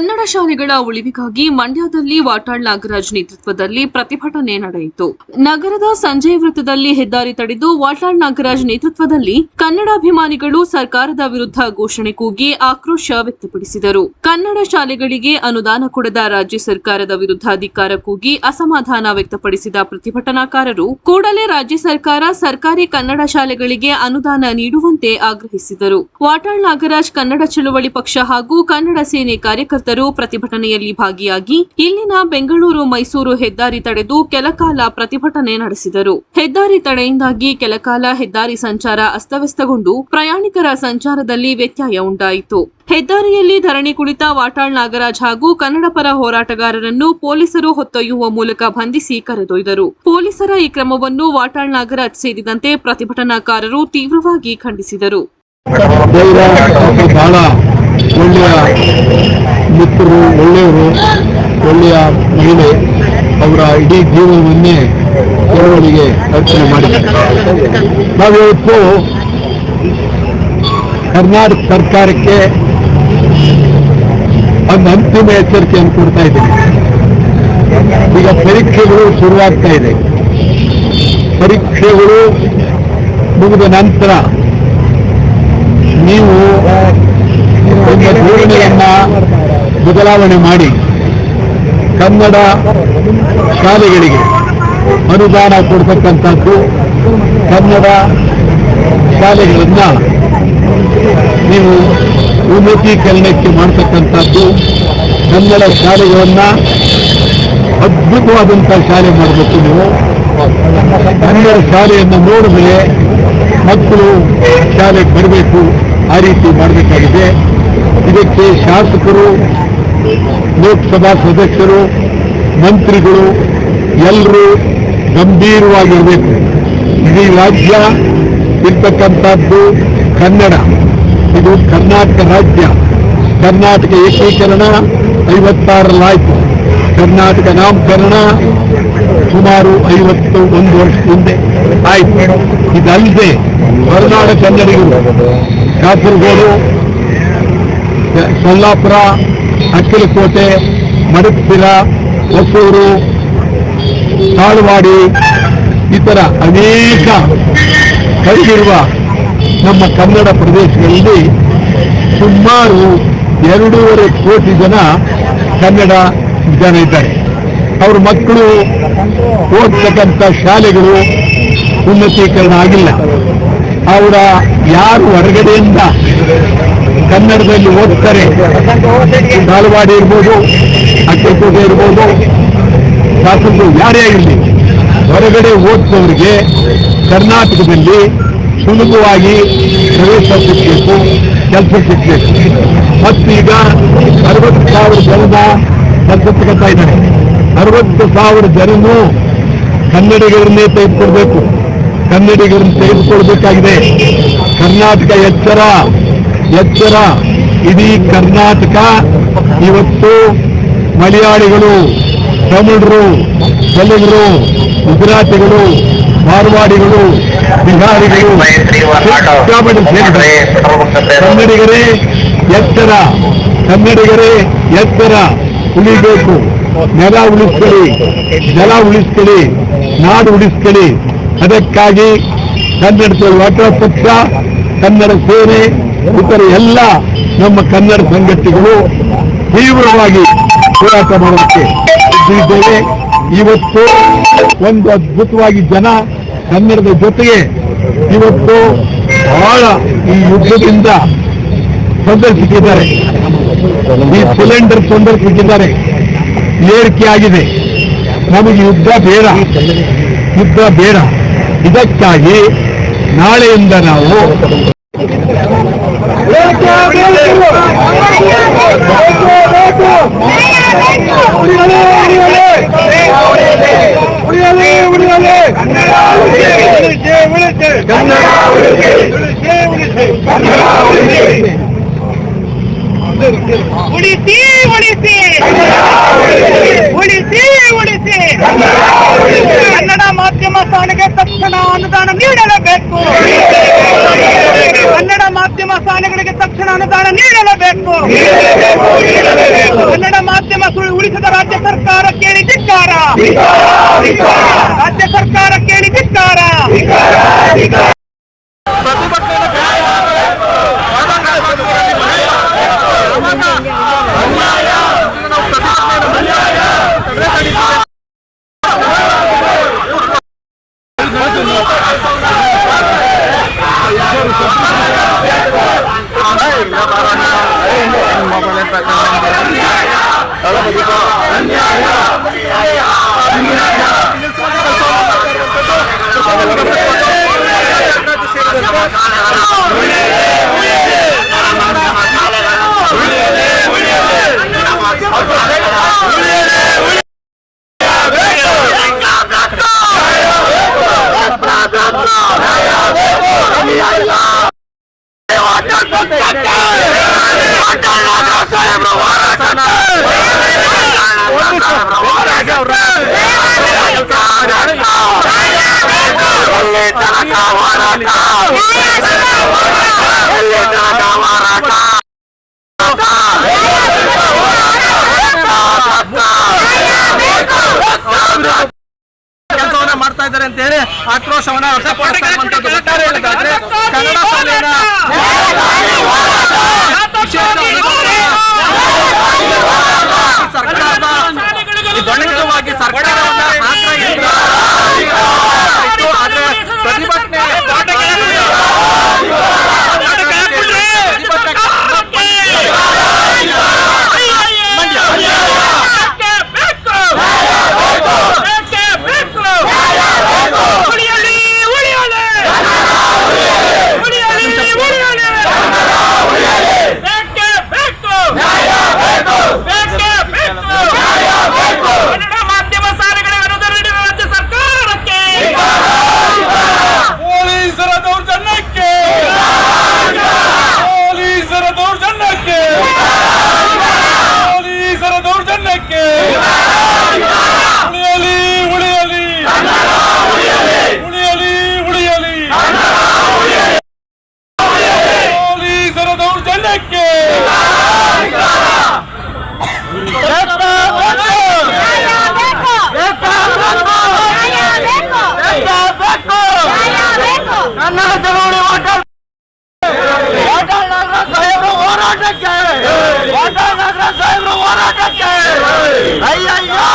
ಕನ್ನಡ ಶಾಲೆಗಳ ಉಳಿವಿಗಾಗಿ ಮಂಡ್ಯದಲ್ಲಿ ವಾಟಾಳ್ ನಾಗರಾಜ್ ನೇತೃತ್ವದಲ್ಲಿ ಪ್ರತಿಭಟನೆ ನಡೆಯಿತು. ನಗರದ ಸಂಜಯ್ ವೃತ್ತದಲ್ಲಿ ಹೆದ್ದಾರಿ ತಡೆದು ವಾಟಾಳ್ ನಾಗರಾಜ್ ನೇತೃತ್ವದಲ್ಲಿ ಕನ್ನಡಾಭಿಮಾನಿಗಳು ಸರ್ಕಾರದ ವಿರುದ್ಧ ಘೋಷಣೆ ಕೂಗಿ ಆಕ್ರೋಶ ವ್ಯಕ್ತಪಡಿಸಿದರು. ಕನ್ನಡ ಶಾಲೆಗಳಿಗೆ ಅನುದಾನ ಕೊಡದ ರಾಜ್ಯ ಸರ್ಕಾರದ ವಿರುದ್ಧ ಧಿಕ್ಕಾರ ಕೂಗಿ ಅಸಮಾಧಾನ ವ್ಯಕ್ತಪಡಿಸಿದ ಪ್ರತಿಭಟನಾಕಾರರು ಕೂಡಲೇ ರಾಜ್ಯ ಸರ್ಕಾರ ಸರ್ಕಾರಿ ಕನ್ನಡ ಶಾಲೆಗಳಿಗೆ ಅನುದಾನ ನೀಡುವಂತೆ ಆಗ್ರಹಿಸಿದರು. ವಾಟಾಳ್ ನಾಗರಾಜ್ ಕನ್ನಡ ಚಳವಳಿ ಪಕ್ಷ ಹಾಗೂ ಕನ್ನಡ ಸೇನೆ ಕಾರ್ಯಕರ್ತರು ಪ್ರತಿಭಟನೆಯಲ್ಲಿ ಭಾಗಿಯಾಗಿ ಇಲ್ಲಿನ ಬೆಂಗಳೂರು ಮೈಸೂರು ಹೆದ್ದಾರಿ ತಡೆದು ಕೆಲಕಾಲ ಪ್ರತಿಭಟನೆ ನಡೆಸಿದರು. ಹೆದ್ದಾರಿ ತಡೆಯಿಂದಾಗಿ ಕೆಲಕಾಲ ಹೆದ್ದಾರಿ ಸಂಚಾರ ಅಸ್ತವ್ಯಸ್ತಗೊಂಡು ಪ್ರಯಾಣಿಕರ ಸಂಚಾರದಲ್ಲಿ ವ್ಯತ್ಯಯ ಉಂಟಾಯಿತು. ಹೆದ್ದಾರಿಯಲ್ಲಿ ಧರಣಿ ಕುಳಿತ ವಾಟಾಳ್ ನಾಗರಾಜ್ ಹಾಗೂ ಕನ್ನಡ ಪರ ಹೋರಾಟಗಾರರನ್ನು ಪೊಲೀಸರು ಹೊತ್ತೊಯ್ಯುವ ಮೂಲಕ ಬಂಧಿಸಿ ಕರೆದೊಯ್ದರು. ಪೊಲೀಸರ ಈ ಕ್ರಮವನ್ನು ವಾಟಾಳ್ ನಾಗರಾಜ್ ಸೇರಿದಂತೆ ಪ್ರತಿಭಟನಾಕಾರರು ತೀವ್ರವಾಗಿ ಖಂಡಿಸಿದರು. ಒಳ್ಳೆಯ ಮಿತ್ರರು, ಒಳ್ಳೆಯವರು, ಒಳ್ಳೆಯ ಮಹಿಳೆ, ಅವರ ಇಡೀ ಜೀವನವನ್ನೇ ಚಳವಳಿಗೆ ಅರ್ಪಣೆ ಮಾಡಿದ್ದಾರೆ. ನಾವಿವತ್ತು ಕರ್ನಾಟಕ ಸರ್ಕಾರಕ್ಕೆ ಒಂದು ಅಂತಿಮ ಎಚ್ಚರಿಕೆಯನ್ನು ಕೊಡ್ತಾ ಇದ್ದೀವಿ. ಈಗ ಪರೀಕ್ಷೆಗಳು ಶುರುವಾಗ್ತಾ ಇದೆ. ಪರೀಕ್ಷೆಗಳು ಮುಗಿದ ನಂತರ ನೀವು ಒಂದು ಧೋರಣೆಯನ್ನ ಬದಲಾವಣೆ ಮಾಡಿ ಕನ್ನಡ ಶಾಲೆಗಳಿಗೆ ಅನುದಾನ ಕೊಡ್ತಕ್ಕಂಥದ್ದು, ಕನ್ನಡ ಶಾಲೆಗಳನ್ನ ನೀವು ಉನ್ನತೀಕರಣಕ್ಕೆ ಮಾಡ್ತಕ್ಕಂಥದ್ದು, ಕನ್ನಡ ಶಾಲೆಗಳನ್ನ ಅದ್ಭುತವಾದಂಥ ಶಾಲೆ ಮಾಡಬೇಕು. ನೀವು ಕನ್ನಡ ಶಾಲೆಯನ್ನು ನೋಡಿದ್ರೆ ಮಕ್ಕಳು ಶಾಲೆಗೆ ಬರಬೇಕು, ಆ ರೀತಿ ಮಾಡಬೇಕಾಗಿದೆ. ಇದಕ್ಕೆ ಶಾಸಕರು, ಲೋಕಸಭಾ ಸದಸ್ಯರು, ಮಂತ್ರಿಗಳು ಎಲ್ಲರೂ ಗಂಭೀರವಾಗಿರಬೇಕು. ಇಡೀ ರಾಜ್ಯ ಇರ್ತಕ್ಕಂಥದ್ದು ಕನ್ನಡ. ಇದು ಕರ್ನಾಟಕ ರಾಜ್ಯ. ಕರ್ನಾಟಕ ಏಕೀಕರಣ 56ರಲ್ಲಾಯಿತು. ಕರ್ನಾಟಕ ನಾಮಕರಣ ಸುಮಾರು 51 ವರ್ಷ ಹಿಂದೆ ಆಯಿತು. ಇದಲ್ಲದೆ ಹೊರನಾಡ ಕನ್ನಡಿಗರು ಕಾಸರಗೋಡು, ಸೊಲ್ಲಾಪುರ, ಅಕ್ಕಲಕೋಟೆ, ಮಡಕ್ಸಿರ, ಹೊಸೂರು, ತಾಳ್ವಾಡಿ ಇತರ ಅನೇಕ ಕೈಗಿರುವ ನಮ್ಮ ಕನ್ನಡ ಪ್ರದೇಶಗಳಲ್ಲಿ ಸುಮಾರು 2.5 ಕೋಟಿ ಜನ ಕನ್ನಡ ಜನ ಇದ್ದಾರೆ. ಅವ್ರ ಮಕ್ಕಳು ಓದ್ತಕ್ಕಂಥ ಶಾಲೆಗಳು ಉನ್ನತೀಕರಣ ಆಗಿಲ್ಲ. ಅವರ ಯಾರು ಹೊರಗಡೆಯಿಂದ ಕನ್ನಡದಲ್ಲಿ ಓದ್ತಾರೆ, ತಾಳ್ವಾಡಿ ಇರ್ಬೋದು, ಅಕ್ಕಲಕೋಟೆ ಇರ್ಬೋದು, ಶಾಸಕರು ಯಾರೇ ಇರಲಿ, ಹೊರಗಡೆ ಓದಿದವರಿಗೆ ಕರ್ನಾಟಕದಲ್ಲಿ ಸುಲಭವಾಗಿ ಪ್ರವೇಶ ಸಿಗಬೇಕು, ಕೆಲಸ ಸಿಗಬೇಕು. ಮತ್ತು ಈಗ 60,000 ಜನದ ಕೆಲಸ ತಗೋತಾ ಇದ್ದಾರೆ. 60,000 ಜನನು ಕನ್ನಡಿಗರನ್ನೇ ತೆಗೆದುಕೊಳ್ಬೇಕು. ಕನ್ನಡಿಗರನ್ನು ತೆಗೆದುಕೊಳ್ಬೇಕಾಗಿದೆ. ಕರ್ನಾಟಕ ಎಚ್ಚರ, ಎಚ್ಚರ. ಇಡೀ ಕರ್ನಾಟಕ ಇವತ್ತು ಮಲಯಾಳಿಗಳು, ತಮಿಳರು, ತೆಲುಗರು, ಗುಜರಾತಿಗಳು, ಮಾರ್ವಾಡಿಗಳು, ಬಿಹಾರಿಗಳು ಕನ್ನಡಿಗರೇ ಎಚ್ಚರ, ಕನ್ನಡಿಗರೇ ಎಚ್ಚರ. ಉಳಿಬೇಕು. ನೆಲ ಉಳಿಸ್ಕೊಳ್ಳಿ, ಜಲ ಉಳಿಸ್ಕೊಳ್ಳಿ, ನಾಡು ಉಳಿಸ್ಕೊಳ್ಳಿ. ಅದಕ್ಕಾಗಿ ಕನ್ನಡ ವಾಟಾಳ ಪಕ್ಷ, ಕನ್ನಡ ಸೇನೆ, ಇತರ ಎಲ್ಲ ನಮ್ಮ ಕನ್ನಡ ಸಂಘಟನೆಗಳು ತೀವ್ರವಾಗಿ ಹೋರಾಟ ಮಾಡೋದಕ್ಕೆ ಇದ್ದೇವೆ. ಇವತ್ತು ಒಂದು ಅದ್ಭುತವಾಗಿ ಜನ ಕನ್ನಡದ ಜೊತೆಗೆ ಇವತ್ತು ಬಹಳ ಈ ಯುದ್ಧದಿಂದ ತೊಂದರೆ ಸಿಕ್ಕಿದ್ದಾರೆ. ಈ ಸಿಲಿಂಡರ್ ತೊಂದರೆ ಸಿಕ್ಕಿದ್ದಾರೆ, ಏರಿಕೆ ಆಗಿದೆ. ನಮಗೆ ಯುದ್ಧ ಬೇಡ, ಯುದ್ಧ ಬೇಡ. ಇದಕ್ಕಾಗಿ ನಾಳೆಯಿಂದ ನಾವು ಉಳಿಸಿ ಉಳಿಸಿ ಉಳಿಸಿ ಉಳಿಸಿ ಕನ್ನಡ ಮಾಧ್ಯಮ ಶಾಲೆಗೆ ತಕ್ಷಣ ಅನುದಾನ ನೀಡಲೇಬೇಕು. ಕನ್ನಡ ಮಾಧ್ಯಮ ಶಾಲೆಗಳಿಗೆ ತಕ್ಷಣ ಅನುದಾನ ನೀಡಲೇಬೇಕು. ರಾಜ್ಯ ಸರ್ಕಾರ ಕೇಳಿ ಧಿಕ್ಕಾರ. ಕೆಲಸವನ್ನ ಮಾಡ್ತಾ ಇದ್ದಾರೆ ಅಂತ ಹೇಳಿ ಆಕ್ರೋಶವನ್ನ ವ್ಯಕ್ತಪಡಿಸುವಂತದ್ದು. ಒಟ್ಟಾರೆ ಹೇಳೋದಾದ್ರೆ ಕನ್ನಡ ಶಾಲೆಯ ಸರ್ಕಾರದ ದೊಡ್ಡವಾಗಿ ಸರ್ಕಾರವನ್ನ ಆದ್ರೆ ಪ್ರತಿಭಟನೆ ಹೋರಾಟಕ್ಕೆ ಅಯ್ಯಯ್ಯೋ